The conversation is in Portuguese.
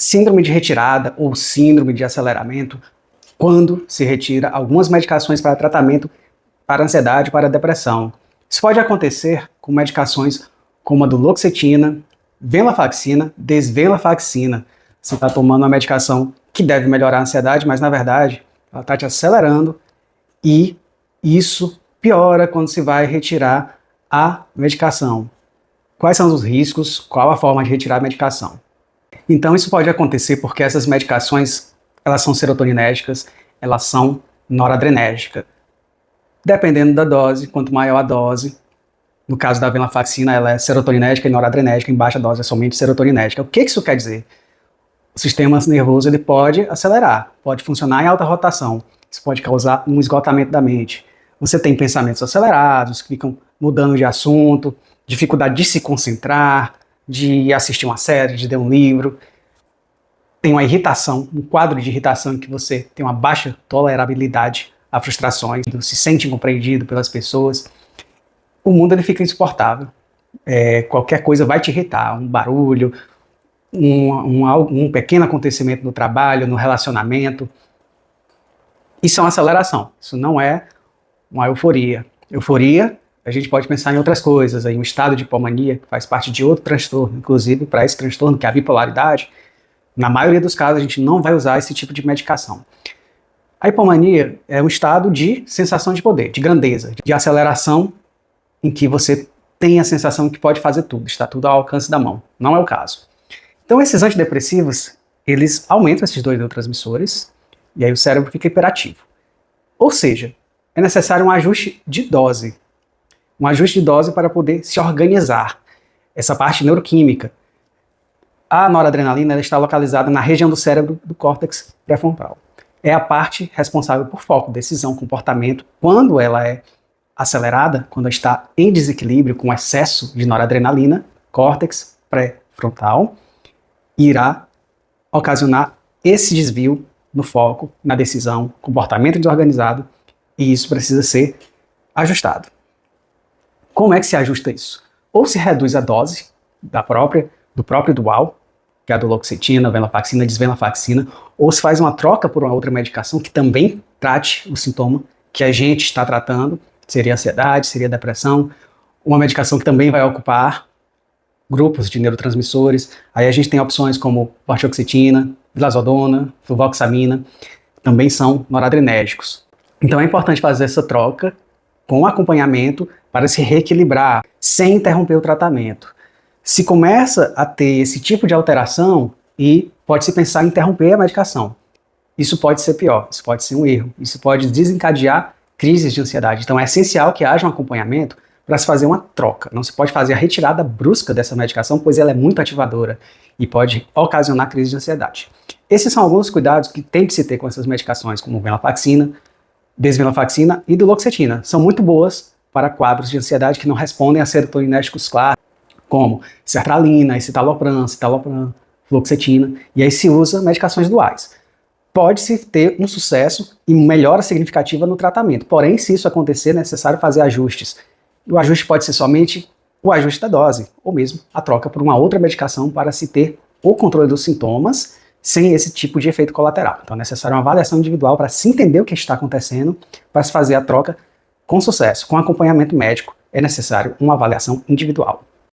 síndrome de retirada ou síndrome de aceleramento quando se retira algumas medicações para tratamento para ansiedade, para depressão. Isso pode acontecer com medicações como a duloxetina, venlafaxina, desvenlafaxina. Você está tomando uma medicação que deve melhorar a ansiedade, mas na verdade ela está te acelerando e isso piora quando se vai retirar a medicação. Quais são os riscos? Qual a forma de retirar a medicação? Então isso pode acontecer porque essas medicações, elas são serotoninérgicas, elas são noradrenérgicas. Dependendo da dose, quanto maior a dose, no caso da venlafaxina, ela é serotoninérgica e noradrenérgica, em baixa dose é somente serotoninérgica. O que isso quer dizer? O sistema nervoso ele pode acelerar, pode funcionar em alta rotação. Isso pode causar um esgotamento da mente. Você tem pensamentos acelerados, que ficam mudando de assunto, dificuldade de se concentrar, de assistir uma série, de ler um livro. Tem uma irritação, um quadro de irritação em que você tem uma baixa tolerabilidade a frustrações, se sente incompreendido pelas pessoas. O mundo ele fica insuportável. Qualquer coisa vai te irritar, um barulho, um pequeno acontecimento no trabalho, no relacionamento. Isso é uma aceleração, isso não é uma euforia. Euforia, a gente pode pensar em outras coisas, aí um estado de hipomania, que faz parte de outro transtorno, inclusive para esse transtorno, que é a bipolaridade, na maioria dos casos a gente não vai usar esse tipo de medicação. A hipomania é um estado de sensação de poder, de grandeza, de aceleração, em que você tem a sensação que pode fazer tudo, está tudo ao alcance da mão. Não é o caso. Então esses antidepressivos, eles aumentam esses dois neurotransmissores, e aí o cérebro fica hiperativo. Ou seja, é necessário um ajuste de dose. Um ajuste de dose para poder se organizar. Essa parte neuroquímica. A noradrenalina ela está localizada na região do cérebro do córtex pré-frontal. É a parte responsável por foco, decisão, comportamento. Quando ela é acelerada, quando está em desequilíbrio com excesso de noradrenalina, córtex pré-frontal, irá ocasionar esse desvio no foco, na decisão, comportamento desorganizado, e isso precisa ser ajustado. Como é que se ajusta isso? Ou se reduz a dose do próprio dual, que é a duloxetina, venlafaxina, desvenlafaxina, ou se faz uma troca por uma outra medicação que também trate o sintoma que a gente está tratando, seria ansiedade, seria depressão, uma medicação que também vai ocupar grupos de neurotransmissores. Aí a gente tem opções como vortioxetina, vilazodona, fluvoxamina, também são noradrenérgicos. Então é importante fazer essa troca com acompanhamento para se reequilibrar, sem interromper o tratamento. Se começa a ter esse tipo de alteração, e pode-se pensar em interromper a medicação. Isso pode ser pior, isso pode ser um erro, isso pode desencadear crises de ansiedade. Então é essencial que haja um acompanhamento para se fazer uma troca. Não se pode fazer a retirada brusca dessa medicação, pois ela é muito ativadora e pode ocasionar crise de ansiedade. Esses são alguns cuidados que tem de se ter com essas medicações, como venlafaxina, desvenlafaxina e duloxetina. São muito boas para quadros de ansiedade que não respondem a serotoninérgicos clássicos, como sertralina, escitalopram, fluoxetina, e aí se usa medicações duais. Pode-se ter um sucesso e melhora significativa no tratamento, porém, se isso acontecer, é necessário fazer ajustes. E o ajuste pode ser somente o ajuste da dose, ou mesmo a troca por uma outra medicação para se ter o controle dos sintomas sem esse tipo de efeito colateral. Então é necessário uma avaliação individual para se entender o que está acontecendo, para se fazer a troca com sucesso. Com acompanhamento médico, é necessário uma avaliação individual.